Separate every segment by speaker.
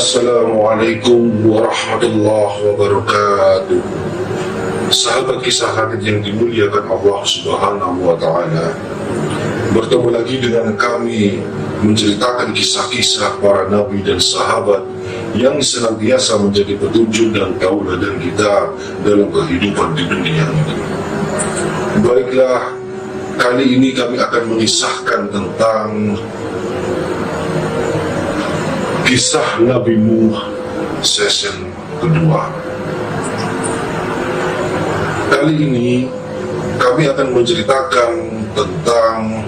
Speaker 1: Assalamualaikum warahmatullahi wabarakatuh. Sahabat kisah hadis yang dimuliakan Allah Subhanahu wa Ta'ala, bertemu lagi dengan kami menceritakan kisah-kisah para nabi dan sahabat yang senantiasa menjadi petunjuk dan tauladan kita dalam kehidupan di dunia ini. Baiklah, kali ini kami akan mengisahkan tentang kisah Nabi Nuh season kedua. Kali ini kami akan menceritakan tentang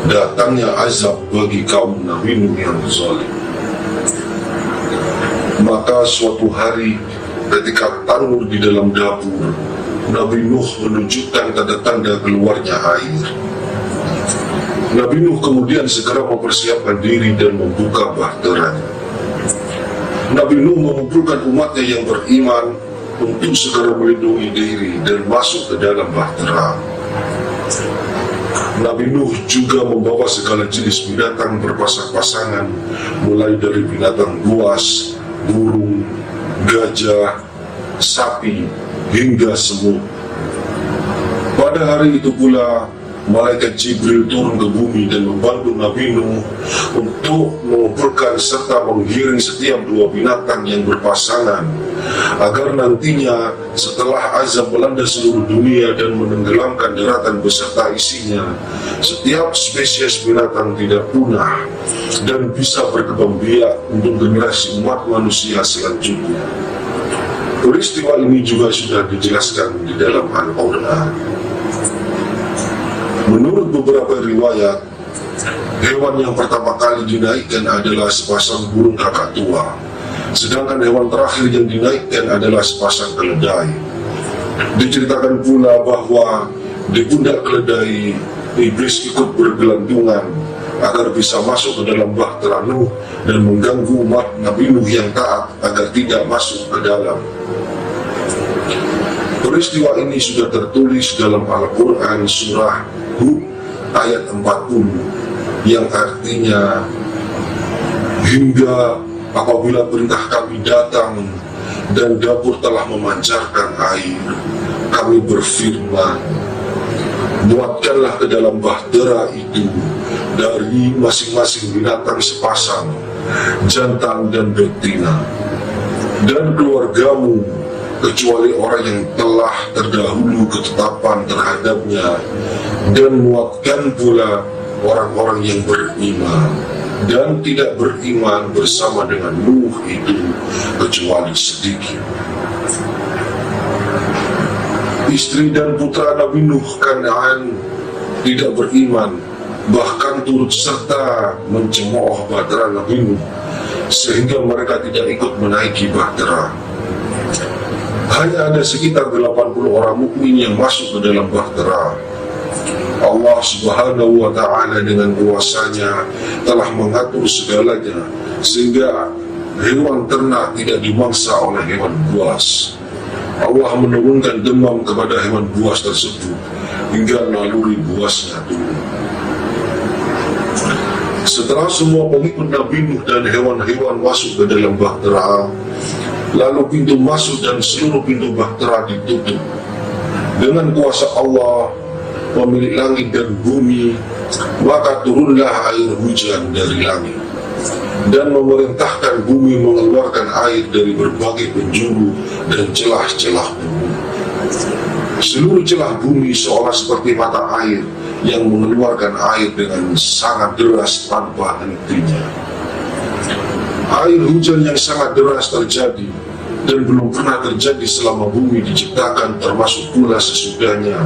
Speaker 1: datangnya azab bagi kaum Nabi Nuh yang zalim. Maka suatu hari ketika tanur di dalam dapur, Nabi Nuh menunjukkan tanda-tanda keluarnya air. Nabi Nuh kemudian segera mempersiapkan diri dan membuka bahteranya. Nabi Nuh mengumpulkan umatnya yang beriman untuk segera melindungi diri dan masuk ke dalam bahtera. Nabi Nuh juga membawa segala jenis binatang berpasang-pasangan, mulai dari binatang buas, burung, gajah, sapi, hingga semut. Pada hari itu pula, malaikat Jibril turun ke bumi dan membantu Nabi Nuh untuk mengumpulkan serta menggiring setiap dua binatang yang berpasangan, agar nantinya setelah azab melanda seluruh dunia dan menenggelamkan daratan beserta isinya, setiap spesies binatang tidak punah dan bisa berkembang biak untuk generasi umat manusia selanjutnya. Peristiwa ini juga sudah dijelaskan di dalam Al-Quran. Menurut beberapa riwayat, hewan yang pertama kali dinaikkan adalah sepasang burung kakak tua, sedangkan hewan terakhir yang dinaikkan adalah sepasang keledai. Diceritakan pula bahwa di pundak keledai, iblis ikut bergelantungan agar bisa masuk ke dalam bahtera Nuh dan mengganggu umat Nabi Nuh yang taat agar tidak masuk ke dalam. Peristiwa ini sudah tertulis dalam Al-Quran surah Hud ayat 40, yang artinya, hingga apabila perintah kami datang dan dapur telah memancarkan air, kami berfirman, buatkanlah ke dalam bahtera itu dari masing-masing binatang sepasang, jantan dan betina, dan keluargamu, kecuali orang yang telah terdahulu ketetapan terhadapnya, dan muatkan pula orang-orang yang beriman dan tidak beriman bersama dengan Nuh itu kecuali sedikit. Istri dan putra Nabi Nuh Kan'an tidak beriman, bahkan turut serta mencemooh bahtera Nabi Nuh, sehingga mereka tidak ikut menaiki bahtera. Hanya ada sekitar 80 orang mukmin yang masuk ke dalam bahtera. Allah Subhanahu wa Ta'ala dengan kuasanya telah mengatur segalanya, sehingga hewan ternak tidak dimangsa oleh hewan buas. Allah menurunkan demam kepada hewan buas tersebut hingga naluri buasnya turun. Setelah semua pengikut Nabi Nuh dan hewan-hewan masuk ke dalam bahtera, lalu pintu masuk dan seluruh pintu bahtera ditutup. Dengan kuasa Allah, pemilik langit dan bumi, maka turunlah air hujan dari langit dan memerintahkan bumi mengeluarkan air dari berbagai penjuru dan celah-celah bumi. Seluruh celah bumi seolah seperti mata air yang mengeluarkan air dengan sangat deras tanpa hentinya. Air hujan yang sangat deras terjadi dan belum pernah terjadi selama bumi diciptakan, termasuk pula sesudahnya.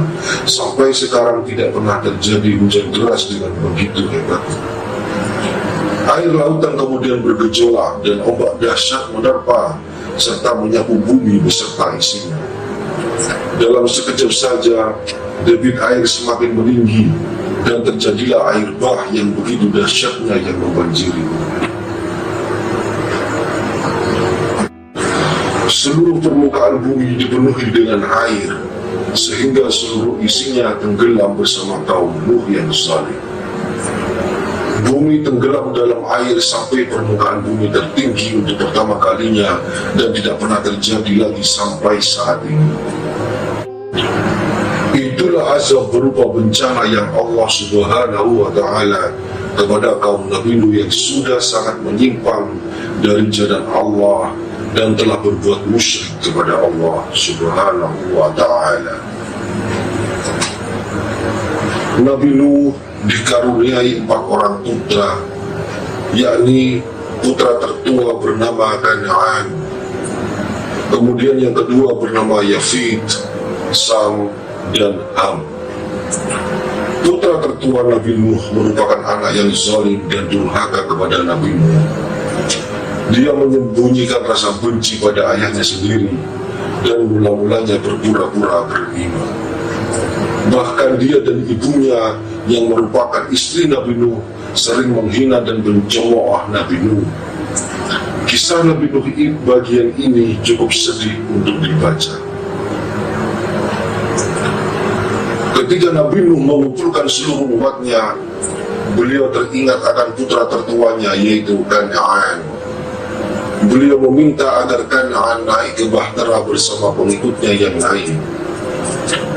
Speaker 1: Sampai sekarang tidak pernah terjadi hujan deras dengan begitu hebat. Air lautan kemudian bergejolak dan ombak dahsyat menerpa serta menyapu bumi beserta isinya. Dalam sekejap saja, debit air semakin meninggi dan terjadilah air bah yang begitu dahsyatnya yang membanjiri. Seluruh permukaan bumi dipenuhi dengan air, sehingga seluruh isinya tenggelam bersama kaum Nuh yang zalim. Bumi tenggelam dalam air sampai permukaan bumi tertinggi untuk pertama kalinya dan tidak pernah terjadi lagi sampai saat ini. Itulah azab berupa bencana yang Allah Subhanahu wa Ta'ala kepada kaum Nabi Nuh yang sudah sangat menyimpang dari jalan Allah dan telah berbuat musyrik kepada Allah Subhanahu wa Ta'ala. Nabi Nuh dikaruniai 4 orang putra, yakni putra tertua bernama Kan'an, kemudian yang kedua bernama Yafid, Sam, dan Ham. Putra tertua Nabi Nuh merupakan anak yang zalim dan durhaka kepada Nabi Nuh. Dia menyembunyikan rasa benci pada ayahnya sendiri dan mula-mulanya berpura-pura beriman. Bahkan dia dan ibunya yang merupakan istri Nabi Nuh sering menghina dan mencemooh Nabi Nuh. Kisah Nabi Nuh bagian ini cukup sedih untuk dibaca. Ketika Nabi Nuh mengumpulkan seluruh umatnya, beliau teringat akan putra tertuanya yaitu Kan'an. Beliau meminta agar Kan'an naik ke bahtera bersama pengikutnya yang lain.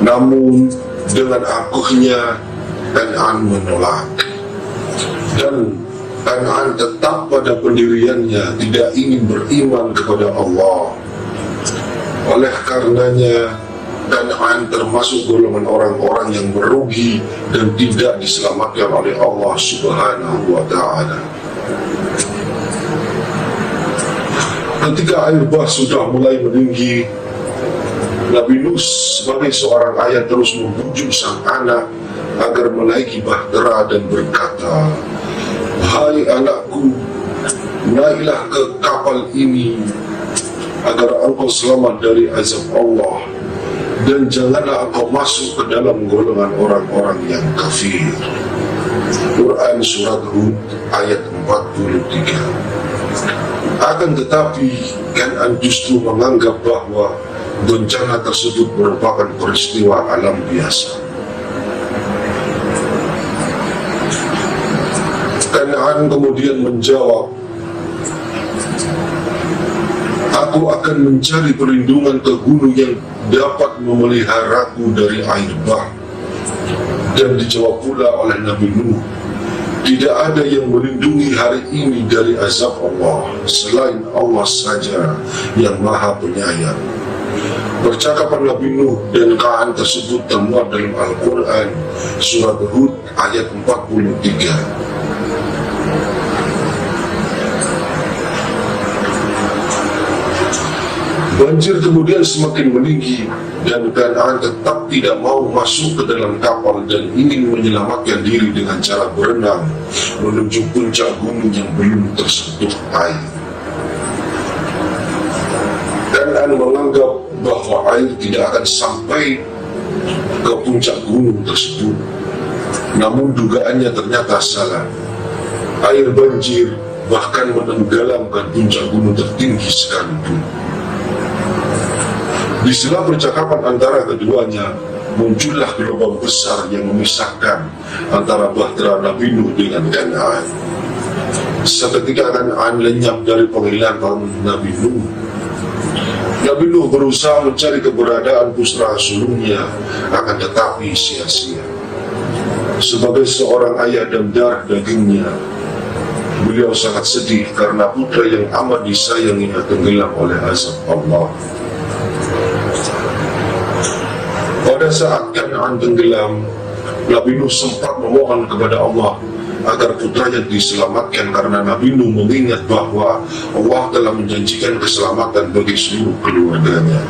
Speaker 1: Namun dengan angkuhnya Kan'an menolak, dan Kan'an tetap pada pendiriannya, tidak ingin beriman kepada Allah. Oleh karenanya Kan'an termasuk golongan orang-orang yang merugi dan tidak diselamatkan oleh Allah Subhanahu wa Ta'ala. Ketika air bah sudah mulai meninggi, Nabi Nuh sebagai seorang ayah terus membujuk sang anak agar menaiki bahtera dan berkata, "Hai anakku, naiklah ke kapal ini agar engkau selamat dari azab Allah, dan janganlah engkau masuk ke dalam golongan orang-orang yang kafir." Quran Surat Hud ayat 43. Akan tetapi Kan'an justru menganggap bahwa bencana tersebut merupakan peristiwa alam biasa. Kan'an kemudian menjawab, "Aku akan mencari perlindungan ke gunung yang dapat memeliharaku dari air bah." Dan dijawab pula oleh Nabi Nuh, "Tidak ada yang melindungi hari ini dari azab Allah selain Allah saja yang Maha Penyayang." Percakapan Nabi Nuh dan Kan'an tersebut termuat dalam Al-Quran Surat Hud ayat 43. Banjir kemudian semakin meninggi dan Kan'an tetap tidak mau masuk ke dalam kapal dan ingin menyelamatkan diri dengan cara berenang menuju puncak gunung yang belum tersentuh air. Kan'an menganggap bahwa air tidak akan sampai ke puncak gunung tersebut. Namun dugaannya ternyata salah. Air banjir bahkan menenggelamkan puncak gunung tertinggi sekalipun. Di sela percakapan antara keduanya, muncullah gelombang besar yang memisahkan antara bahtera Nabi Nuh dengan Kan'an. Seketika Kan'an lenyap dari penglihatan Nabi Nuh. Nabi Nuh berusaha mencari keberadaan putra sulungnya, akan tetapi sia-sia. Sebagai seorang ayah dan darah dagingnya, beliau sangat sedih karena putra yang amat disayanginya tenggelam oleh azab Allah. Pada saat Kan'an tenggelam, Nabi Nuh sempat memohon kepada Allah agar putranya diselamatkan karena Nabi Nuh mengingat bahwa Allah telah menjanjikan keselamatan bagi seluruh keluarganya.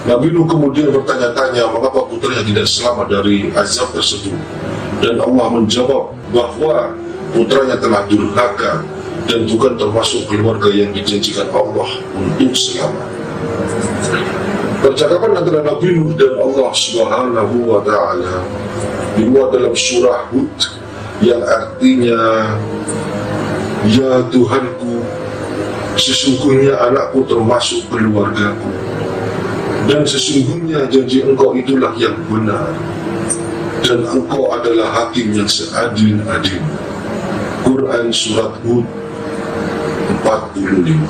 Speaker 1: Nabi Nuh kemudian bertanya-tanya mengapa putranya tidak selamat dari azab tersebut, dan Allah menjawab bahwa putranya telah durhaka dan bukan termasuk keluarga yang dijanjikan Allah untuk selamat. Percakapan antara Nabi Nuh dan Allah Subhanahu wa Ta'ala dimuat dalam surah Hud yang artinya, "Ya Tuhanku, sesungguhnya anakku termasuk keluargaku, dan sesungguhnya janji Engkau itulah yang benar, dan Engkau adalah hakim yang seadil-adil." Quran Surat Hud 45.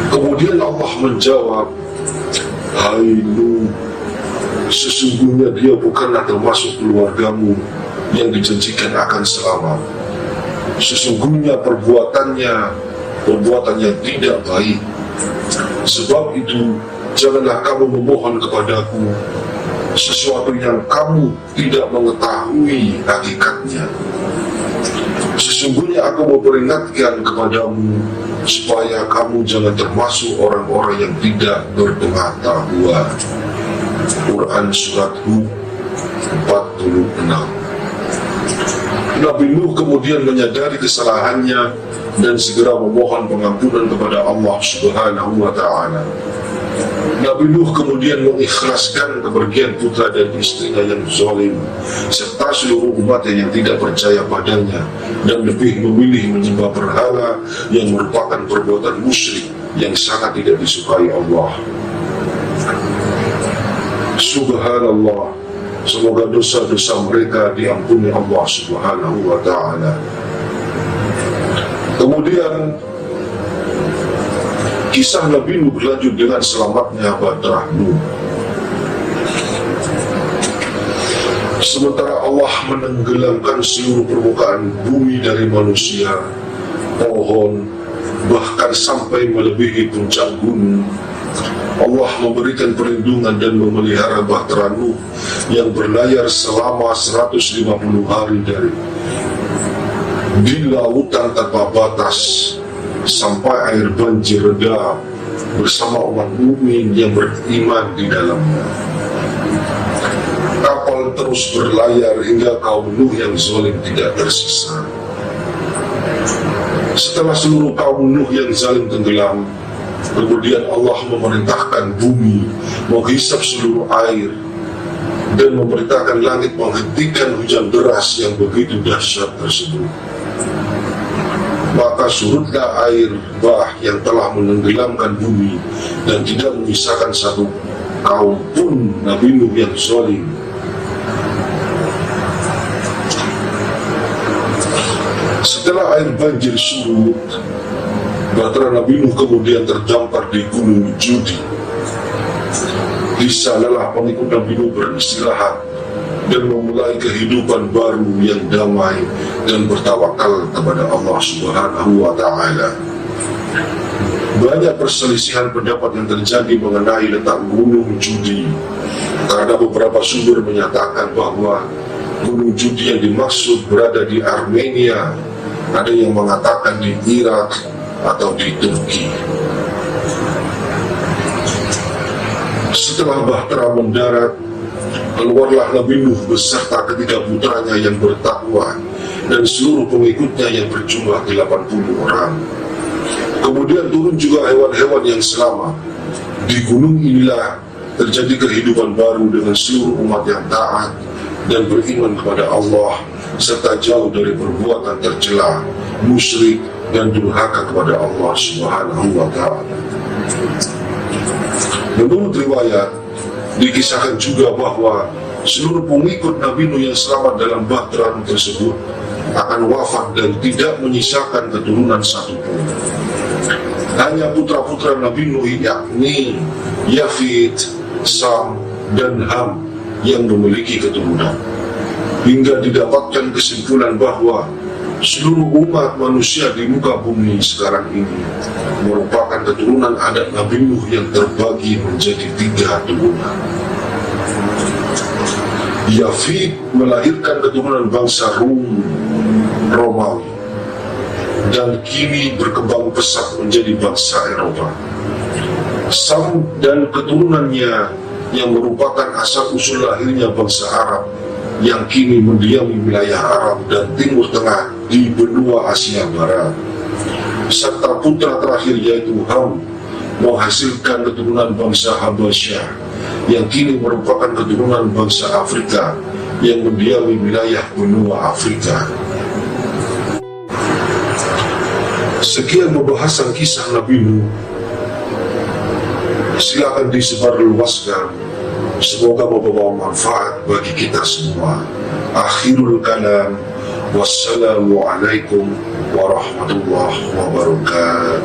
Speaker 1: Kemudian Allah menjawab, "Hai Nuh, sesungguhnya dia bukanlah termasuk keluargamu yang dijanjikan akan selamat. Sesungguhnya perbuatannya tidak baik. Sebab itu, janganlah kamu memohon kepadaku sesuatu yang kamu tidak mengetahui hakikatnya. Sesungguhnya aku memperingatkan kepadamu supaya kamu jangan termasuk orang-orang yang tidak berpengetahuan." Quran Surat Hud 46. Nabi Nuh kemudian menyadari kesalahannya dan segera memohon pengampunan kepada Allah Subhanahu wa Ta'ala. Nabi Nuh kemudian mengikhlaskan kepergian putra dan istrinya yang zalim serta seluruh umatnya yang tidak percaya padanya dan lebih memilih menyembah berhala yang merupakan perbuatan musyrik yang sangat tidak disukai Allah. Subhanallah, semoga dosa-dosa mereka diampuni Allah Subhanahu wa Ta'ala. Kemudian kisah Nabi Nuh berlanjut dengan selamatnya Batrah Nuh. Sementara Allah menenggelamkan seluruh permukaan bumi dari manusia, pohon, bahkan sampai melebihi puncak gunung, Allah memberikan perlindungan dan memelihara Bahtera Nuh yang berlayar selama 150 hari di lautan tanpa batas sampai air banjir reda bersama umat mukmin yang beriman di dalamnya. Kapal terus berlayar hingga kaum Nuh yang zalim tidak tersisa. Setelah seluruh kaum Nuh yang zalim tenggelam, kemudian Allah memerintahkan bumi menghisap seluruh air dan memerintahkan langit menghentikan hujan deras yang begitu dahsyat tersebut. Maka surutlah air bah yang telah menenggelamkan bumi dan tidak menyisakan satu kaum pun Nabi Nuh yang zalim. Setelah air banjir surut, Bahtera Nabi Nuh kemudian terdampar di Gunung Judi. Di sanalah pengikut Nabi Nuh beristirahat dan memulai kehidupan baru yang damai dan bertawakal kepada Allah Subhanahu wa Ta'ala. Banyak perselisihan pendapat yang terjadi mengenai letak Gunung Judi, karena beberapa sumber menyatakan bahwa Gunung Judi yang dimaksud berada di Armenia, ada yang mengatakan di Irak atau di Turki. Setelah Bahtera mendarat, keluarlah Nabi Nuh beserta ketiga putranya yang bertakwa dan seluruh pengikutnya yang berjumlah 80 orang. Kemudian turun juga hewan-hewan yang selamat. Di gunung inilah terjadi kehidupan baru dengan seluruh umat yang taat dan beriman kepada Allah serta jauh dari perbuatan tercela, musyrik dan durhaka kepada Allah Subhanahu wa Ta'ala. Menurut riwayat, dikisahkan juga bahwa seluruh pengikut Nabi Nuh yang selamat dalam Bahtera Nuh tersebut akan wafat dan tidak menyisakan keturunan satupun. Hanya putra-putra Nabi Nuh yakni Yafid, Sam, dan Ham yang memiliki keturunan. Hingga didapatkan kesimpulan bahwa seluruh umat manusia di muka bumi sekarang ini merupakan keturunan adat Nabi Nuh yang terbagi menjadi 3 turunan. Yafid melahirkan keturunan bangsa Romawi dan kini berkembang pesat menjadi bangsa Eropa. Sam dan keturunannya yang merupakan asal-usul lahirnya bangsa Arab yang kini mendiami wilayah Arab dan Timur Tengah di benua Asia Barat, serta putra terakhir yaitu Ham menghasilkan keturunan bangsa Habasyah yang kini merupakan keturunan bangsa Afrika yang mendiami wilayah benua Afrika. Sekian pembahasan kisah Nabi Nuh. Silakan disebarluaskan. Semoga membawa manfaat bagi kita semua. Akhirul kalam, Wassalamualaikum warahmatullahi wabarakatuh.